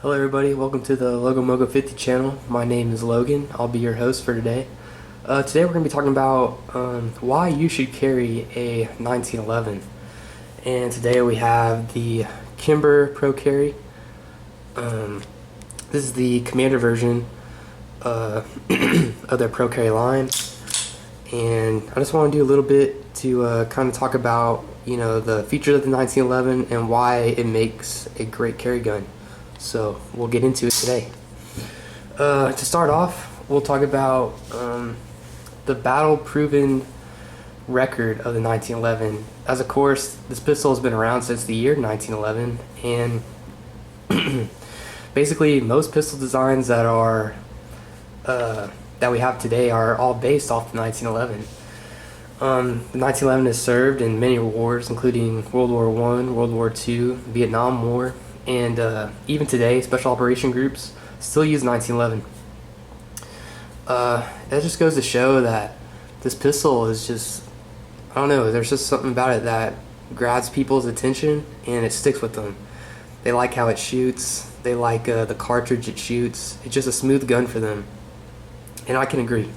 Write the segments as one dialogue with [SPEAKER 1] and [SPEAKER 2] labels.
[SPEAKER 1] Hello everybody, welcome to the Logo Mogo 50 channel. My name is Logan. I'll be your host for today. Today we're going to be talking about why you should carry a 1911. And today we have the Kimber Pro Carry. This is the Commander version of their Pro Carry line. And I just want to do a little bit to kind of talk about, the features of the 1911 and why it makes a great carry gun. So we'll get into it today. To start off, we'll talk about the battle-proven record of the 1911. As of course, this pistol has been around since the year 1911, and basically most pistol designs that are that we have today are all based off the 1911. The 1911 has served in many wars, including World War I, World War II, Vietnam War. And even today, special operation groups still use 1911. That just goes to show that this pistol is just, I don't know, there's just something about it that grabs people's attention and it sticks with them. They like how it shoots, they like the cartridge it shoots. It's just a smooth gun for them, and I can agree.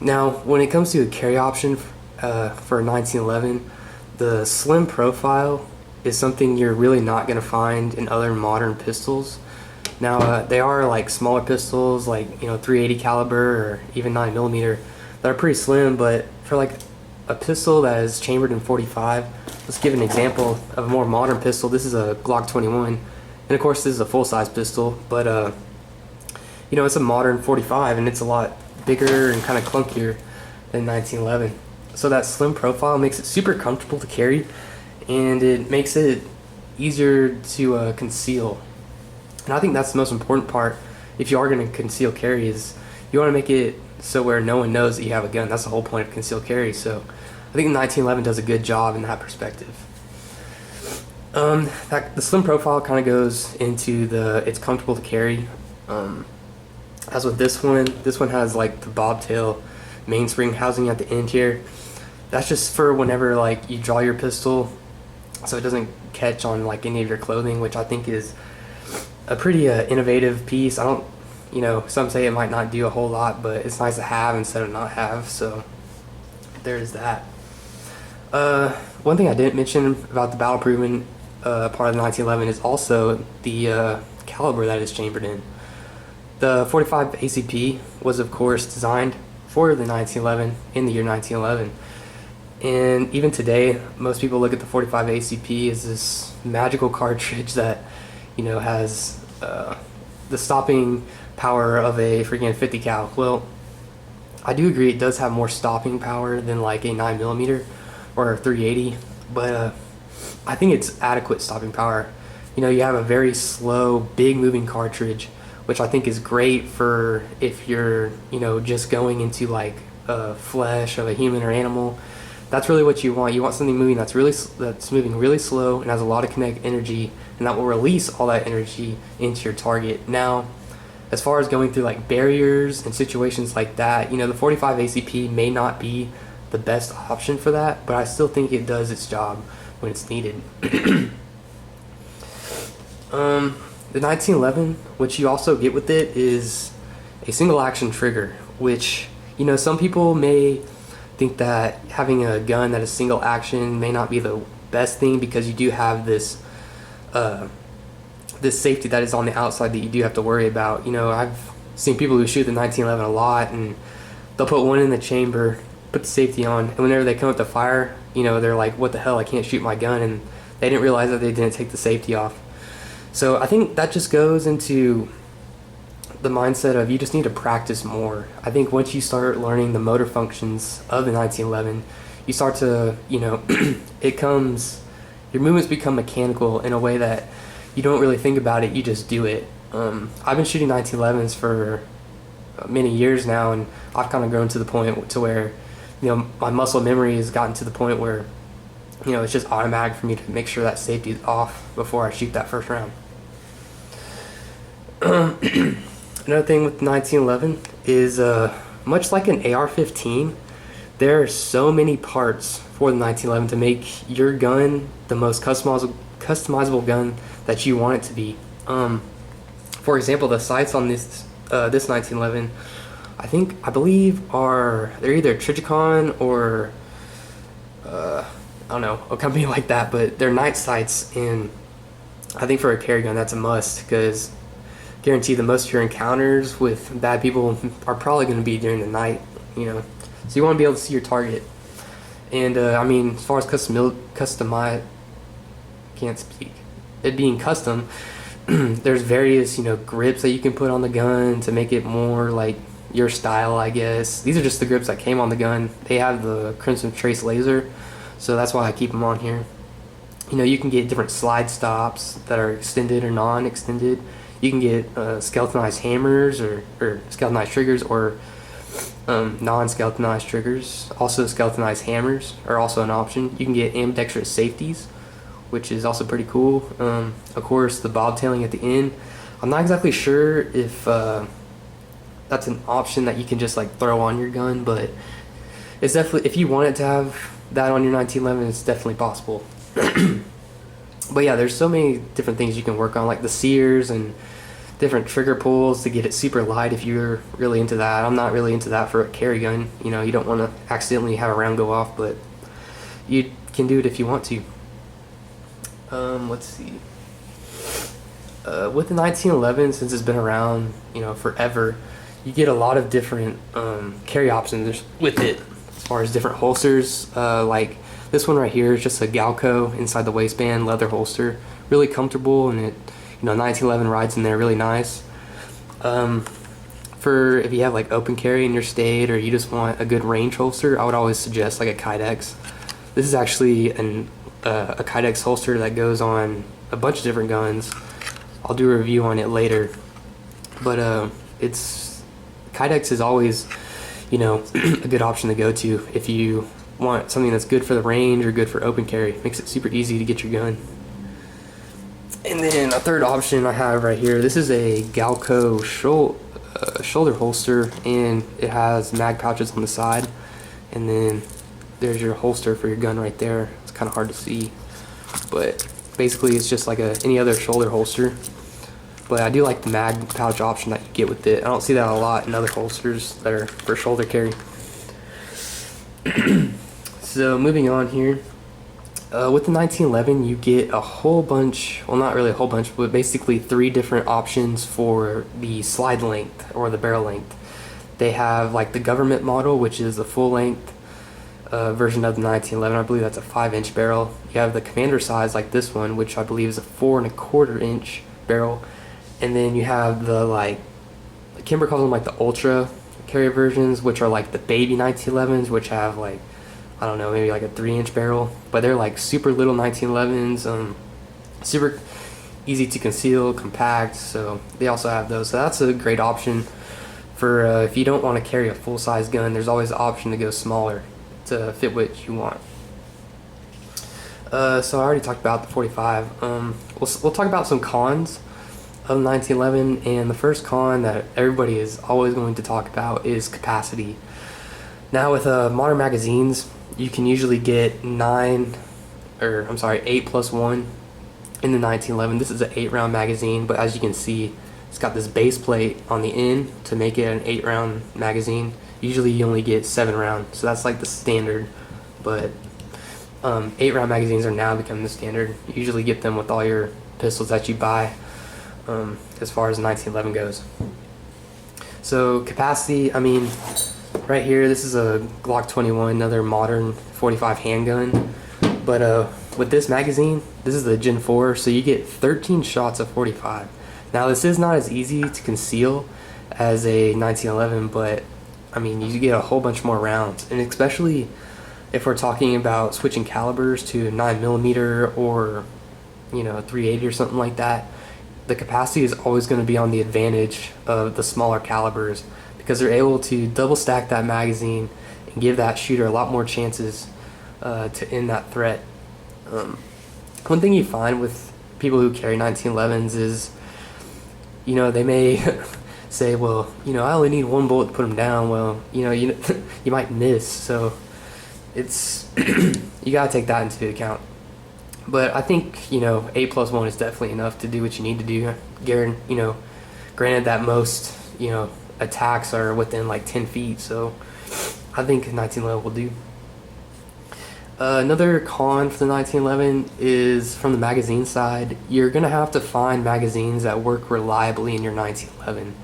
[SPEAKER 1] Now, when it comes to a carry option for a 1911, the slim profile is something you're really not going to find in other modern pistols. Now, they are like smaller pistols, like 380 caliber or even 9mm, that are pretty slim. But for like a pistol that is chambered in 45, let's give an example of a more modern pistol. This is a Glock 21, and of course this is a full-size pistol, but it's a modern 45, and it's a lot bigger and kind of clunkier than 1911. So that slim profile makes it super comfortable to carry, and it makes it easier to conceal. And I think that's the most important part if you are going to conceal carry, is you want to make it so where no one knows that you have a gun. That's the whole point of concealed carry. So I think the 1911 does a good job in that perspective. The slim profile kind of goes into it's comfortable to carry. As with this one has like the bobtail mainspring housing at the end here. That's just for whenever like you draw your pistol, so it doesn't catch on like any of your clothing, which I think is a pretty innovative piece. I don't, some say it might not do a whole lot, but it's nice to have instead of not have. So there's that. One thing I didn't mention about the battle-proven part of the 1911 is also the caliber that it's chambered in. The 45 ACP was of course designed for the 1911 in the year 1911. And even today, most people look at the 45 ACP as this magical cartridge that, has the stopping power of a freaking 50 cal. Well, I do agree it does have more stopping power than like a 9mm or a 380, but I think it's adequate stopping power. You have a very slow, big moving cartridge, which I think is great for if you're, just going into like flesh of a human or animal. That's really what you want. You want something moving that's moving really slow and has a lot of kinetic energy, and that will release all that energy into your target. Now, as far as going through like barriers and situations like that, the 45 ACP may not be the best option for that, but I still think it does its job when it's needed. The 1911, what you also get with it is a single action trigger, which, some people may think that having a gun that is single action may not be the best thing, because you do have this this safety that is on the outside that you do have to worry about. I've seen people who shoot the 1911 a lot, and they'll put one in the chamber, put the safety on, and whenever they come up to fire, they're like, what the hell, I can't shoot my gun, and they didn't realize that they didn't take the safety off. So I think that just goes into the mindset of you just need to practice more. I think once you start learning the motor functions of the 1911, you start to, your movements become mechanical in a way that you don't really think about it, you just do it. I've been shooting 1911s for many years now, and I've kind of grown to the point to where, my muscle memory has gotten to the point where, it's just automatic for me to make sure that safety is off before I shoot that first round. Another thing with 1911 is much like an AR-15, there are so many parts for the 1911 to make your gun the most customizable gun that you want it to be. For example, the sights on this 1911, I believe they're either Trijicon or I don't know, a company like that, but they're night sights, and I think for a carry gun that's a must, because guarantee the most of your encounters with bad people are probably going to be during the night, you know. So you want to be able to see your target. And I mean, as far as customize, can't speak. It being custom, there's various, you know, grips that you can put on the gun to make it more like your style, I guess. These are just the grips that came on the gun. They have the Crimson Trace laser, so that's why I keep them on here. You know, you can get different slide stops that are extended or non-extended. You can get skeletonized hammers or skeletonized triggers, or non-skeletonized triggers. Also, skeletonized hammers are also an option. You can get ambidextrous safeties, which is also pretty cool. Of course, the bobtailing at the end. I'm not exactly sure if that's an option that you can just like throw on your gun, but it's definitely, if you wanted to have that on your 1911, it's definitely possible. But yeah, there's so many different things you can work on, like the sears and different trigger pulls to get it super light if you're really into that. I'm not really into that for a carry gun. You know, you don't want to accidentally have a round go off, but you can do it if you want to. Let's see. With the 1911, since it's been around, you know, forever, you get a lot of different carry options with it, as far as different holsters. Like this one right here is just a Galco inside the waistband leather holster, really comfortable, and it, you know, 1911 rides in there really nice. For if you have like open carry in your state, or you just want a good range holster, I would always suggest like a Kydex. This is actually a Kydex holster that goes on a bunch of different guns. I'll do a review on it later, but Kydex is always, you know, a good option to go to if you want something that's good for the range or good for open carry. Makes it super easy to get your gun. And then a third option I have right here, this is a Galco shoulder holster, and it has mag pouches on the side, and then there's your holster for your gun right there. It's kind of hard to see, but basically it's just like any other shoulder holster. But I do like the mag pouch option that you get with it. I don't see that a lot in other holsters that are for shoulder carry. So moving on here, with the 1911 you get a whole bunch, well not really a whole bunch, but basically 3 different options for the slide length or the barrel length. They have like the government model, which is the full length version of the 1911. I believe that's a 5-inch barrel. You have the commander size like this one, which I believe is a 4.25-inch barrel. And then you have the, like, Kimber calls them like the ultra carry versions, which are like the baby 1911s, which have like, I don't know, maybe like a 3-inch barrel, but they're like super little 1911s, super easy to conceal, compact. So they also have those. So that's a great option for if you don't want to carry a full-size gun. There's always the option to go smaller to fit what you want. So I already talked about the 45. We'll talk about some cons of 1911, and the first con that everybody is always going to talk about is capacity. Now with modern magazines, you can usually get 8 plus 1 in the 1911. This is an 8-round magazine, but as you can see, it's got this base plate on the end to make it an 8-round magazine. Usually you only get 7 rounds, so that's like the standard, but 8-round magazines are now becoming the standard. You usually get them with all your pistols that you buy, as far as 1911 goes. So capacity, I mean, right here, this is a Glock 21, another modern 45 handgun, but with this magazine, this is the Gen 4, so you get 13 shots of 45. Now this is not as easy to conceal as a 1911, but I mean, you get a whole bunch more rounds, and especially if we're talking about switching calibers to 9mm or, you know, 380 or something like that, the capacity is always going to be on the advantage of the smaller calibers, because they're able to double stack that magazine and give that shooter a lot more chances to end that threat. One thing you find with people who carry 1911s is, you know, they may say, well, you know, I only need 1 bullet to put them down. Well, you know, you might miss, so it's you gotta take that into account. But I think, you know, 8+1 is definitely enough to do what you need to do. Granted that most, you know, attacks are within like 10 feet, so I think 1911 will do. Another con for the 1911 is from the magazine side. You're gonna have to find magazines that work reliably in your 1911.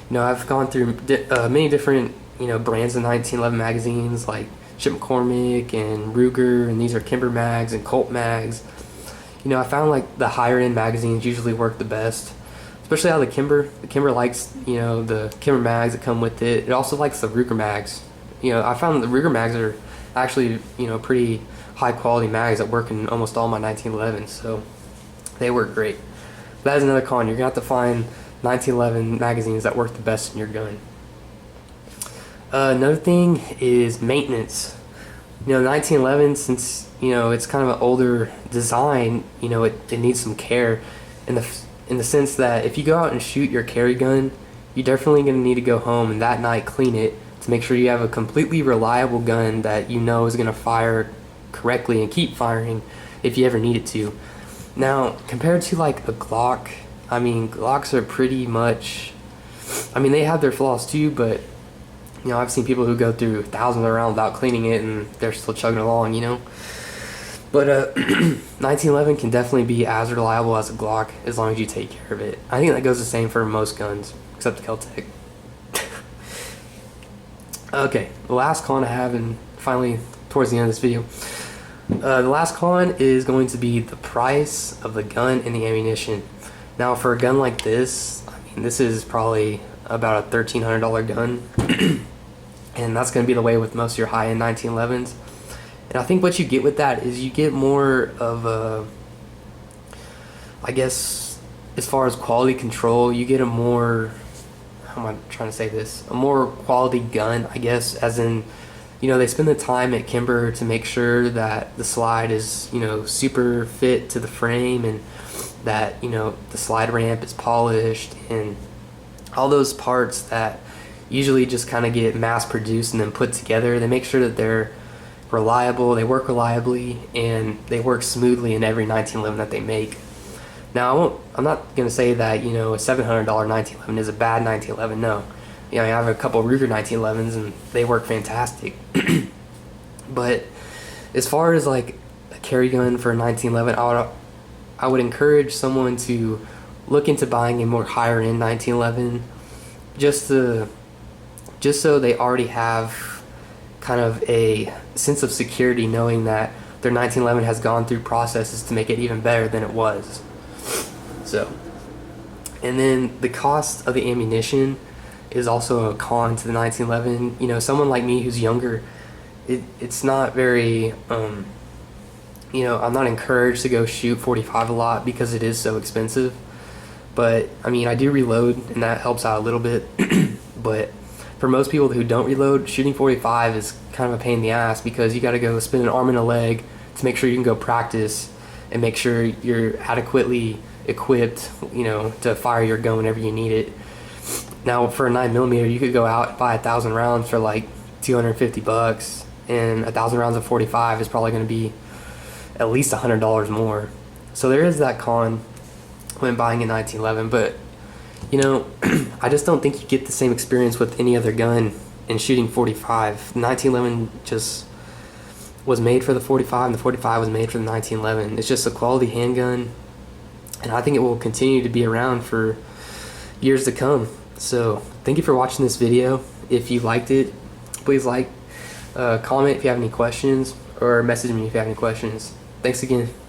[SPEAKER 1] You know, I've gone through many different, you know, brands of 1911 magazines like Chip McCormick and Ruger, and these are Kimber mags and Colt mags. You know, I found like the higher end magazines usually work the best, especially out of the Kimber. The Kimber likes, you know, the Kimber mags that come with it. It also likes the Ruger mags. You know, I found the Ruger mags are actually, you know, pretty high quality mags that work in almost all my 1911s, so they work great. That is another con. You're gonna have to find 1911 magazines that work the best in your gun. Another thing is maintenance. You know, 1911, since, you know, it's kind of an older design, you know, it needs some care in the sense that if you go out and shoot your carry gun, you're definitely going to need to go home and that night clean it to make sure you have a completely reliable gun that you know is going to fire correctly and keep firing if you ever need it to. Now, compared to like a Glock, I mean, Glocks are pretty much, I mean, they have their flaws too, but, you know, I've seen people who go through thousands of rounds without cleaning it and they're still chugging along, you know. But 1911 can definitely be as reliable as a Glock as long as you take care of it. I think that goes the same for most guns, except the Kel-Tec. Okay, the last con I have, and finally towards the end of this video, the last con is going to be the price of the gun and the ammunition. Now, for a gun like this, I mean, this is probably about a $1,300 gun, and that's going to be the way with most of your high-end 1911s. And I think what you get with that is you get more of a, I guess, as far as quality control, you get a more, how am I trying to say this, a more quality gun, I guess, as in, you know, they spend the time at Kimber to make sure that the slide is, you know, super fit to the frame, and that, you know, the slide ramp is polished, and all those parts that usually just kind of get mass produced and then put together. They make sure that they're reliable, they work reliably, and they work smoothly in every 1911 that they make. Now, I'm not going to say that, you know, a $700 1911 is a bad 1911, no. You know, I have a couple Ruger 1911s and they work fantastic. But as far as like a carry gun for a 1911, I would encourage someone to look into buying a more higher end 1911 just so they already have kind of a sense of security knowing that their 1911 has gone through processes to make it even better than it was. So, and then the cost of the ammunition is also a con to the 1911. You know, someone like me who's younger, it's not very, you know, I'm not encouraged to go shoot 45 a lot because it is so expensive. But, I mean, I do reload, and that helps out a little bit. But for most people who don't reload, shooting 45 is kind of a pain in the ass because you got to go spend an arm and a leg to make sure you can go practice and make sure you're adequately equipped, you know, to fire your gun whenever you need it. Now, for a 9mm, you could go out and buy 1,000 rounds for like $250, and 1,000 rounds of 45 is probably going to be at least $100 more. So there is that con when buying a 1911, but you know, I just don't think you get the same experience with any other gun in shooting 45. The 1911 just was made for the 45, and the 45 was made for the 1911. It's just a quality handgun, and I think it will continue to be around for years to come. So thank you for watching this video. If you liked it, please like, comment if you have any questions, or message me if you have any questions. Thanks again.